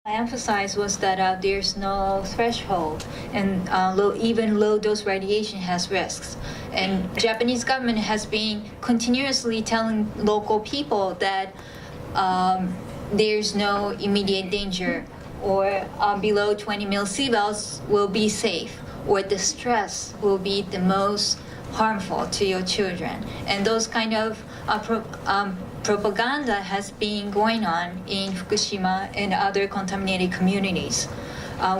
I emphasized was that there's no threshold, and even low dose radiation has risks. And Japanese government has been continuously telling local people that there's no immediate danger, or below 20 millisieverts will be safe, or the stress will be the most harmful to your children. And those kind of propaganda has been going on in Fukushima and other contaminated communities.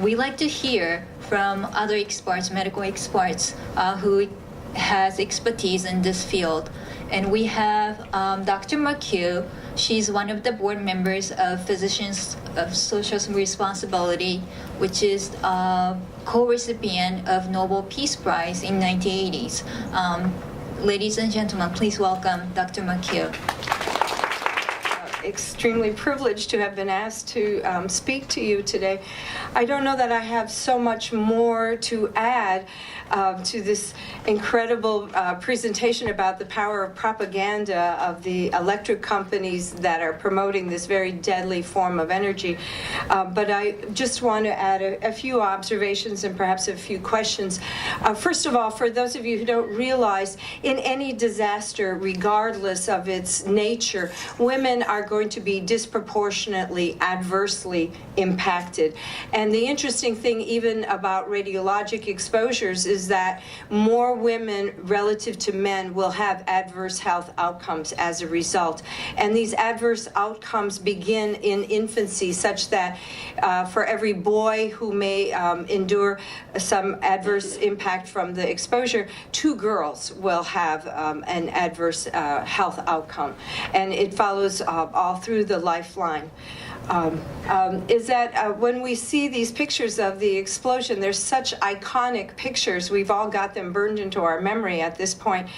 We like to hear from other experts, medical experts, who has expertise in this field. And we have Dr. McCue. She's one of the board members of Physicians of Social Responsibility, which is a co-recipient of Nobel Peace Prize in 1980s. Ladies and gentlemen, please welcome Dr. McCue. Extremely privileged to have been asked to speak to you today. I don't know that I have so much more to add to this incredible presentation about the power of propaganda of the electric companies that are promoting this very deadly form of energy. But I just want to add a few observations and perhaps a few questions. First of all, for those of you who don't realize, in any disaster, regardless of its nature, women are going to be disproportionately adversely impacted. And the interesting thing even about radiologic exposures is that more women relative to men will have adverse health outcomes as a result. And these adverse outcomes begin in infancy, such that for every boy who may endure some adverse impact from the exposure, 2 girls will have an adverse health outcome. And it follows all through the lifeline. Is that when we see these pictures of the explosion, they're such iconic pictures. We've all got them burned into our memory at this point.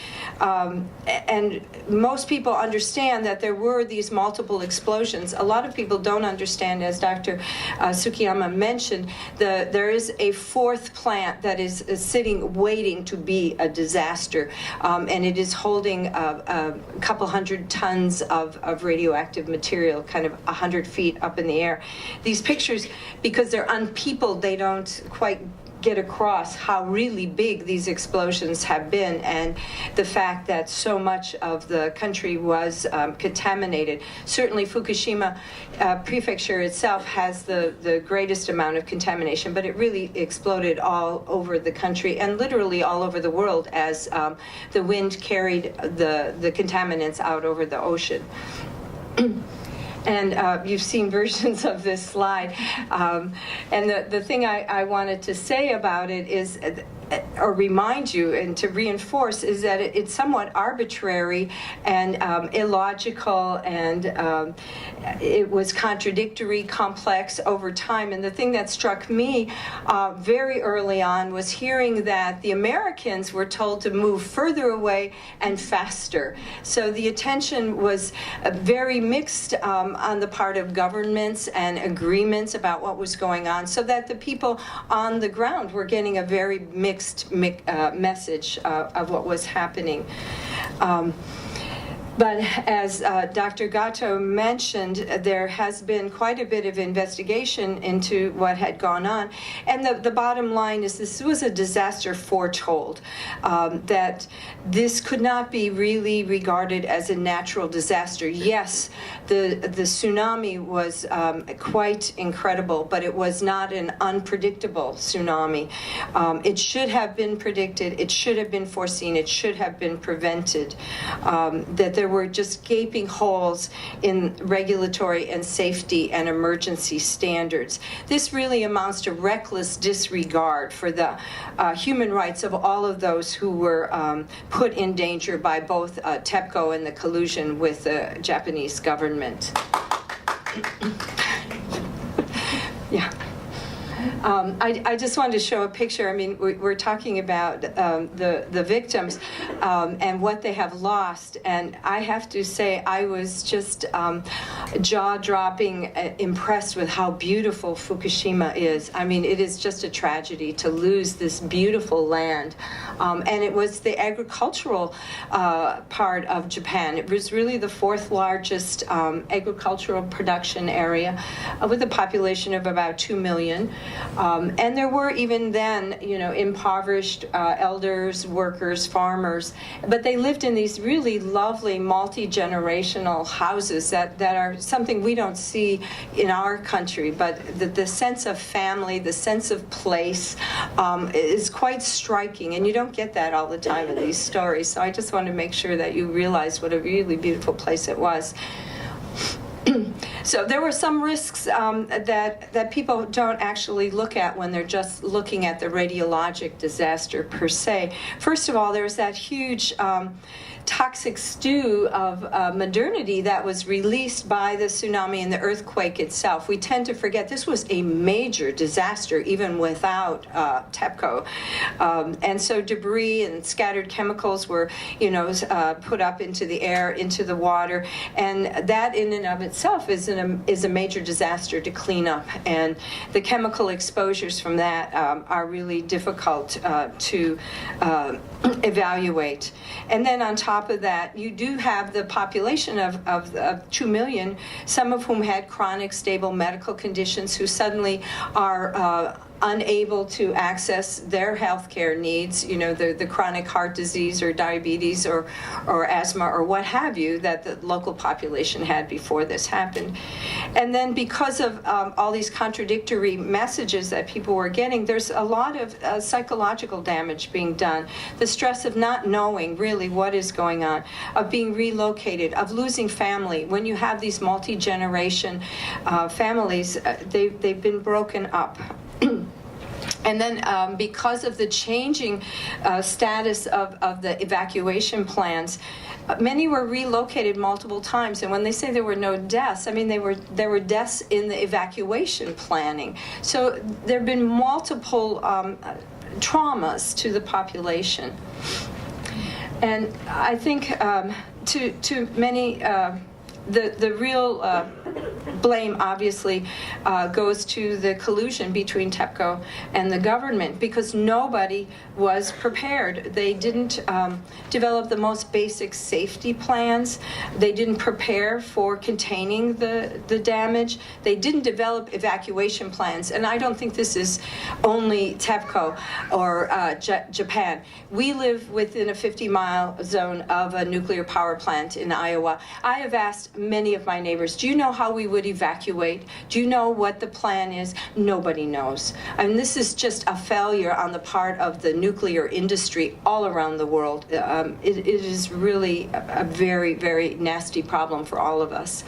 And most people understand that there were these multiple explosions. A lot of people don't understand, as Dr. Tsukiyama mentioned, there is a 4th plant that is sitting waiting to be a disaster. And it is holding a couple hundred tons of radioactive material, kind of 100 feet up in the air. These pictures, because they're unpeopled, they don't quite get across how really big these explosions have been, and the fact that so much of the country was contaminated. Certainly Fukushima prefecture itself has the greatest amount of contamination, but it really exploded all over the country and literally all over the world as the wind carried the contaminants out over the ocean. And you've seen versions of this slide. And the thing I wanted to say about it is, or remind you and to reinforce, is that it's somewhat arbitrary and illogical, and it was contradictory, complex over time. And the thing that struck me very early on was hearing that the Americans were told to move further away and faster. So the attention was very mixed on the part of governments and agreements about what was going on, so that the people on the ground were getting a very mixed message of what was happening. But as Dr. Gatto mentioned, there has been quite a bit of investigation into what had gone on. And the bottom line is this was a disaster foretold, that this could not be really regarded as a natural disaster. Yes, the tsunami was quite incredible, but it was not an unpredictable tsunami. It should have been predicted. It should have been foreseen. It should have been prevented. That there were just gaping holes in regulatory and safety and emergency standards. This really amounts to reckless disregard for the human rights of all of those who were put in danger by both TEPCO and the collusion with the Japanese government. Yeah. I just wanted to show a picture. I mean, we're talking about the victims and what they have lost. And I have to say, I was just jaw-dropping impressed with how beautiful Fukushima is. I mean, it is just a tragedy to lose this beautiful land And it was the agricultural part of Japan. It was really the fourth largest agricultural production area with a population of about 2 million. And there were even then, impoverished elders, workers, farmers, but they lived in these really lovely multi-generational houses that are something we don't see in our country, but the sense of family, the sense of place is quite striking, and you don't get that all the time in these stories. So I just want to make sure that you realize what a really beautiful place it was. So there were some risks that people don't actually look at when they're just looking at the radiologic disaster per se. First of all, there's that huge toxic stew of modernity that was released by the tsunami and the earthquake itself. We tend to forget this was a major disaster even without TEPCO. And so debris and scattered chemicals were, put up into the air, into the water, and that in and of itself is a major disaster to clean up. And the chemical exposures from that are really difficult to evaluate. And then on top of that, you do have the population of 2 million, some of whom had chronic stable medical conditions, who suddenly are unable to access their healthcare needs, the chronic heart disease or diabetes or asthma or what have you that the local population had before this happened. And then because of all these contradictory messages that people were getting, there's a lot of psychological damage being done. The stress of not knowing really what is going on, of being relocated, of losing family. When you have these multi-generation families, they've been broken up. And then because of the changing status of the evacuation plans, many were relocated multiple times. And when they say there were no deaths, I mean there were deaths in the evacuation planning. So there have been multiple traumas to the population. And I think to many, the real blame obviously goes to the collusion between TEPCO and the government, because nobody was prepared. They didn't develop the most basic safety plans. They didn't prepare for containing the damage. They didn't develop evacuation plans. And I don't think this is only TEPCO or Japan. We live within a 50-mile zone of a nuclear power plant in Iowa. I have asked many of my neighbors, do you know how we would evacuate? Do you know what the plan is? Nobody knows. I mean, this is just a failure on the part of the nuclear industry all around the world. It is really a very, very nasty problem for all of us.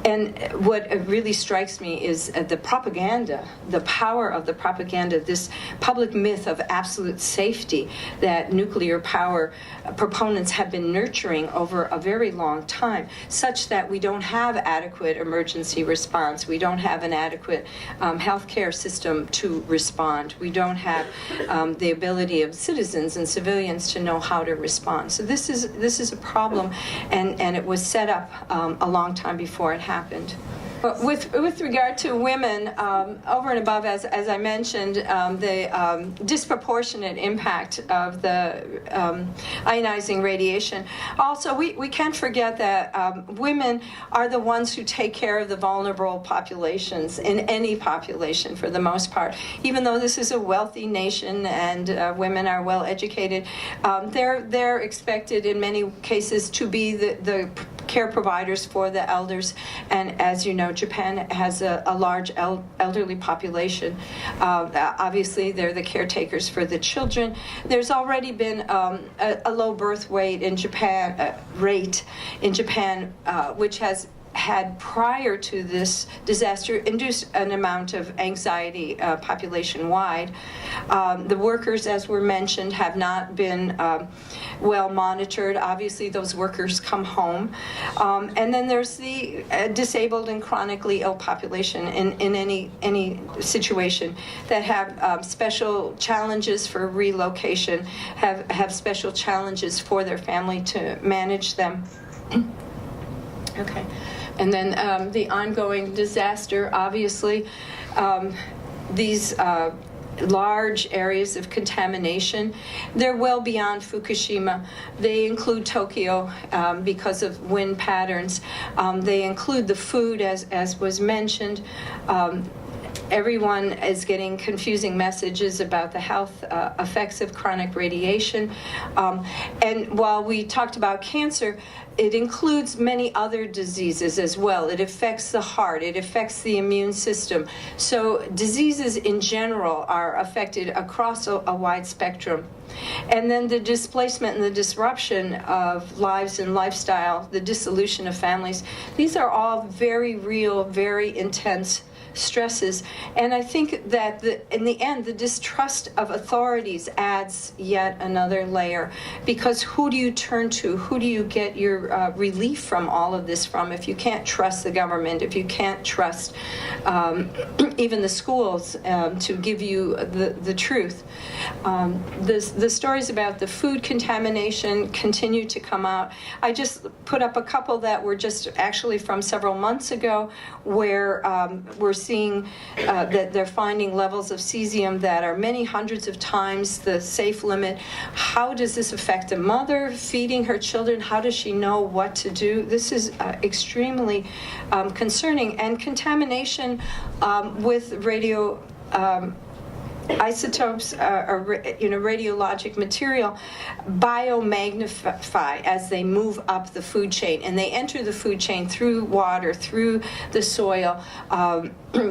And what really strikes me is the propaganda, the power of the propaganda, this public myth of absolute safety that nuclear power proponents have been nurturing over a very long time, such that we don't have adequate emergency response. We don't have an adequate healthcare system to respond. We don't have the ability of citizens and civilians to know how to respond. So this is a problem, and it was set up a long time before it happened. But with regard to women, over and above, as I mentioned, the disproportionate impact of the ionizing radiation. Also, we can't forget that women are the ones who take care of the vulnerable populations in any population for the most part. Even though this is a wealthy nation and women are well educated, they're expected in many cases to be the care providers for the elders. And as you know, Japan has a large elderly population. Obviously, they're the caretakers for the children. There's already been a low birth weight in Japan, which has had, prior to this disaster, induced an amount of anxiety population-wide. The workers, as were mentioned, have not been well monitored. Obviously, those workers come home. And then there's the disabled and chronically ill population in any situation that have special challenges for relocation, have special challenges for their family to manage them. Okay. And then the ongoing disaster, obviously, these large areas of contamination. They're well beyond Fukushima. They include Tokyo because of wind patterns. They include the food, as was mentioned. Everyone is getting confusing messages about the health effects of chronic radiation. And while we talked about cancer, it includes many other diseases as well. It affects the heart, it affects the immune system. So diseases in general are affected across a wide spectrum. And then the displacement and the disruption of lives and lifestyle, the dissolution of families, these are all very real, very intense stresses. And I think that in the end, the distrust of authorities adds yet another layer, because who do you turn to? Who do you get your relief from all of this from if you can't trust the government, if you can't trust even the schools to give you the truth? The stories about the food contamination continue to come out. I just put up a couple that were just actually from several months ago, where we're seeing that they're finding levels of cesium that are many hundreds of times the safe limit. How does this affect a mother feeding her children? How does she know what to do? This is extremely concerning. And contamination with radio isotopes or radiologic material biomagnify as they move up the food chain, and they enter the food chain through water, through the soil,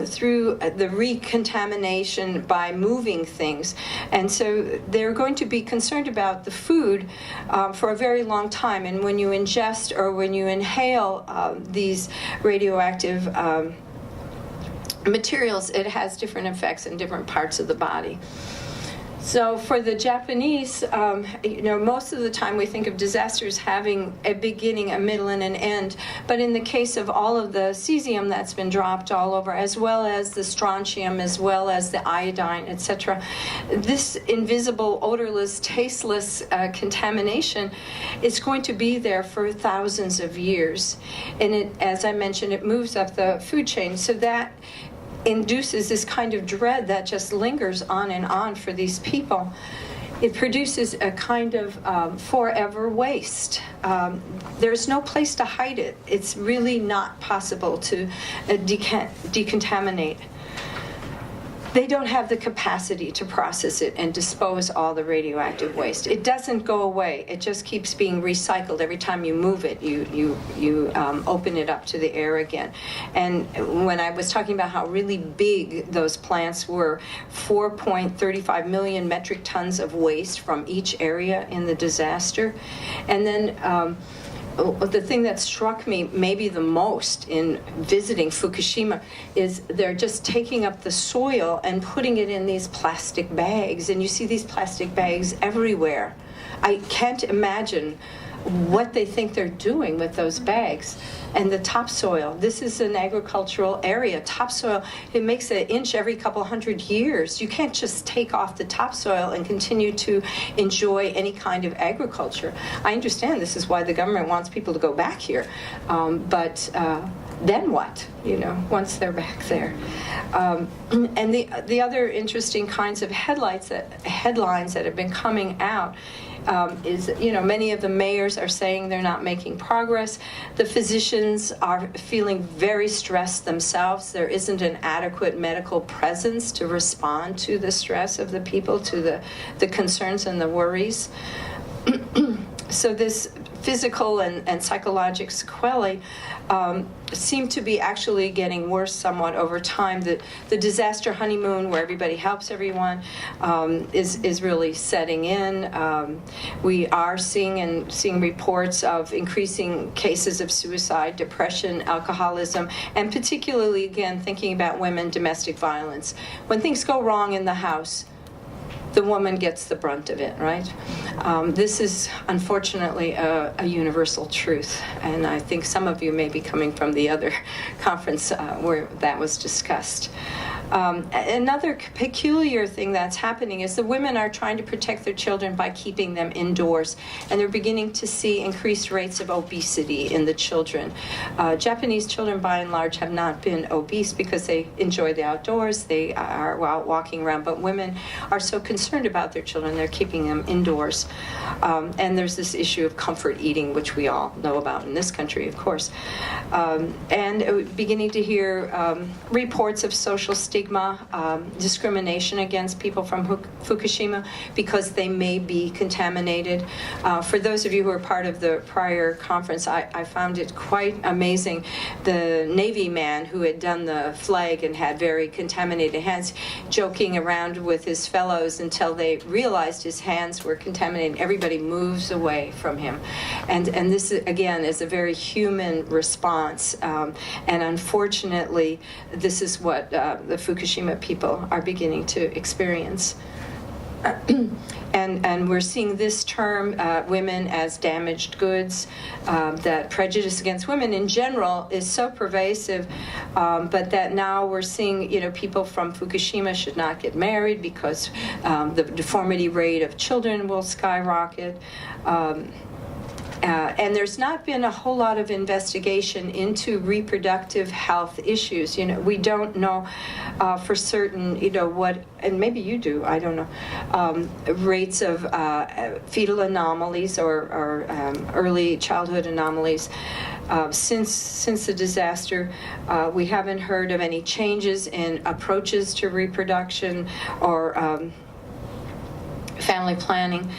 through the recontamination by moving things. And so they're going to be concerned about the food for a very long time. And when you ingest or when you inhale these radioactive materials, it has different effects in different parts of the body. So for the Japanese, most of the time we think of disasters having a beginning, a middle, and an end. But in the case of all of the cesium that's been dropped all over, as well as the strontium, as well as the iodine, etc., this invisible, odorless, tasteless contamination is going to be there for thousands of years. And it, as I mentioned, it moves up the food chain. So that induces this kind of dread that just lingers on and on for these people. It produces a kind of forever waste. There's no place to hide it. It's really not possible to decontaminate. They don't have the capacity to process it and dispose all the radioactive waste. It doesn't go away. It just keeps being recycled. Every time you move it, you open it up to the air again. And when I was talking about how really big those plants were, 4.35 million metric tons of waste from each area in the disaster. And then the thing that struck me maybe the most in visiting Fukushima is they're just taking up the soil and putting it in these plastic bags, and you see these plastic bags everywhere. I can't imagine what they think they're doing with those bags. And the topsoil, this is an agricultural area. Topsoil, it makes an inch every couple hundred years. You can't just take off the topsoil and continue to enjoy any kind of agriculture. I understand this is why the government wants people to go back here, but then what, once they're back there? And the other interesting kinds of headlines that have been coming out is, many of the mayors are saying they're not making progress. The physicians are feeling very stressed themselves. There isn't an adequate medical presence to respond to the stress of the people, to the concerns and the worries. So this physical and psychological sequelae seem to be actually getting worse somewhat over time. The disaster honeymoon, where everybody helps everyone, is really setting in. We are seeing reports of increasing cases of suicide, depression, alcoholism, and particularly, again, thinking about women, domestic violence. When things go wrong in the house, the woman gets the brunt of it, right? This is unfortunately a universal truth, and I think some of you may be coming from the other conference where that was discussed. Another peculiar thing that's happening is the women are trying to protect their children by keeping them indoors, and they're beginning to see increased rates of obesity in the children. Japanese children, by and large, have not been obese because they enjoy the outdoors, they are out walking around, but women are so concerned about their children, they're keeping them indoors. And there's this issue of comfort eating, which we all know about in this country, of course. And beginning to hear reports of social stigma, discrimination against people from Fukushima because they may be contaminated. For those of you who are part of the prior conference, I found it quite amazing. The Navy man who had done the flag and had very contaminated hands, joking around with his fellows until they realized his hands were contaminated. Everybody moves away from him. And this, again, is a very human response. And unfortunately, this is what the Fukushima people are beginning to experience. And we're seeing this term, women as damaged goods, that prejudice against women in general is so pervasive, but that now we're seeing, people from Fukushima should not get married because the deformity rate of children will skyrocket. And there's not been a whole lot of investigation into reproductive health issues. We don't know for certain, what, and maybe you do, I don't know, rates of fetal anomalies or early childhood anomalies. Since the disaster, we haven't heard of any changes in approaches to reproduction or family planning.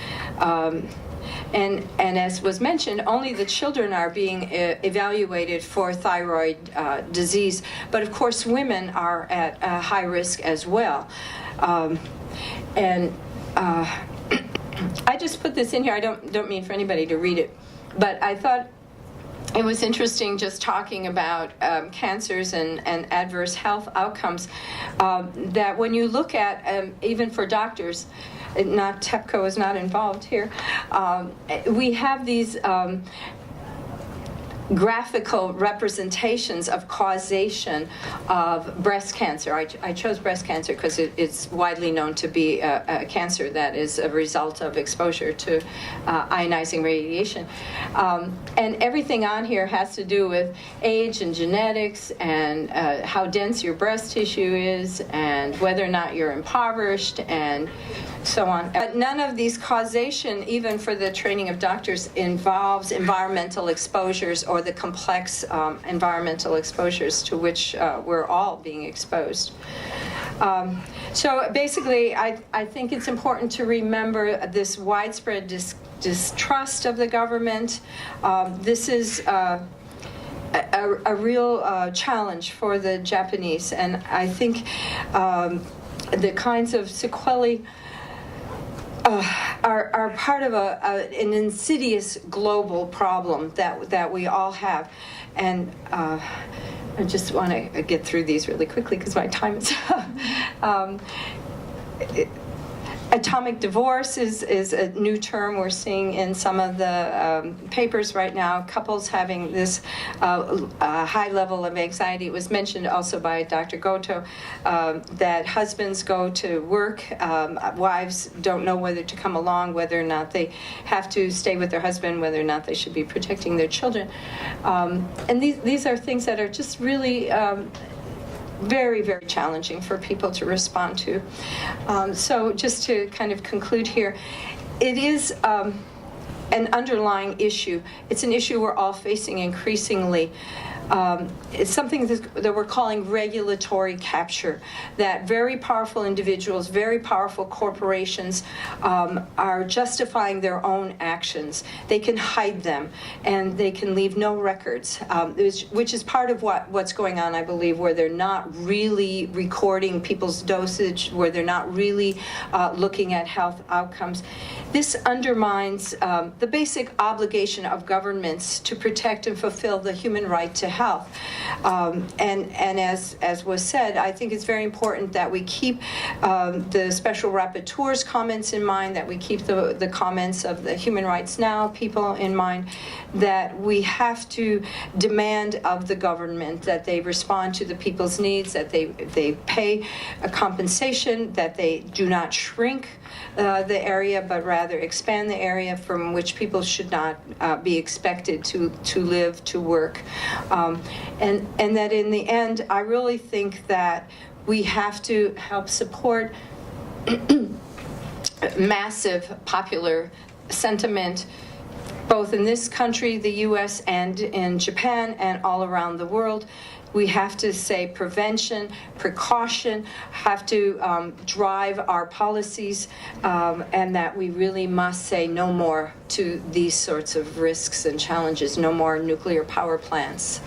And as was mentioned, only the children are being evaluated for thyroid disease. But of course, women are at high risk as well. And I just put this in here. I don't mean for anybody to read it, but I thought it was interesting just talking about cancers and adverse health outcomes, that when you look at, even for doctors, TEPCO is not involved here, we have these graphical representations of causation of breast cancer. I chose breast cancer because it's widely known to be a cancer that is a result of exposure to ionizing radiation. And everything on here has to do with age and genetics and how dense your breast tissue is and whether or not you're impoverished and so on. But none of these causation, even for the training of doctors, involves environmental exposures or the complex environmental exposures to which we're all being exposed. So basically, I think it's important to remember this widespread distrust of the government. This is a real challenge for the Japanese, and I think the kinds of sequelae are part of an insidious global problem that we all have. And I just want to get through these really quickly because my time is up. Atomic divorce is a new term we're seeing in some of the papers right now. Couples having this high level of anxiety. It was mentioned also by Dr. Goto that husbands go to work, wives don't know whether to come along, whether or not they have to stay with their husband, whether or not they should be protecting their children. And these are things that are just really very, very challenging for people to respond to. So just to kind of conclude here, it is an underlying issue. It's an issue we're all facing increasingly. It's something that we're calling regulatory capture, that very powerful individuals, very powerful corporations are justifying their own actions. They can hide them, and they can leave no records, which is part of what's going on, I believe, where they're not really recording people's dosage, where they're not really looking at health outcomes. This undermines the basic obligation of governments to protect and fulfill the human right to health. And as was said, I think it's very important that we keep the Special Rapporteur's comments in mind, that we keep the comments of the Human Rights Now people in mind, that we have to demand of the government that they respond to the people's needs, that they pay a compensation, that they do not shrink the area, but rather expand the area from which people should not be expected to live, to work. And that in the end, I really think that we have to help support massive popular sentiment, both in this country, the U.S., and in Japan, and all around the world. We have to say prevention, precaution, have to drive our policies, and that we really must say no more to these sorts of risks and challenges, no more nuclear power plants.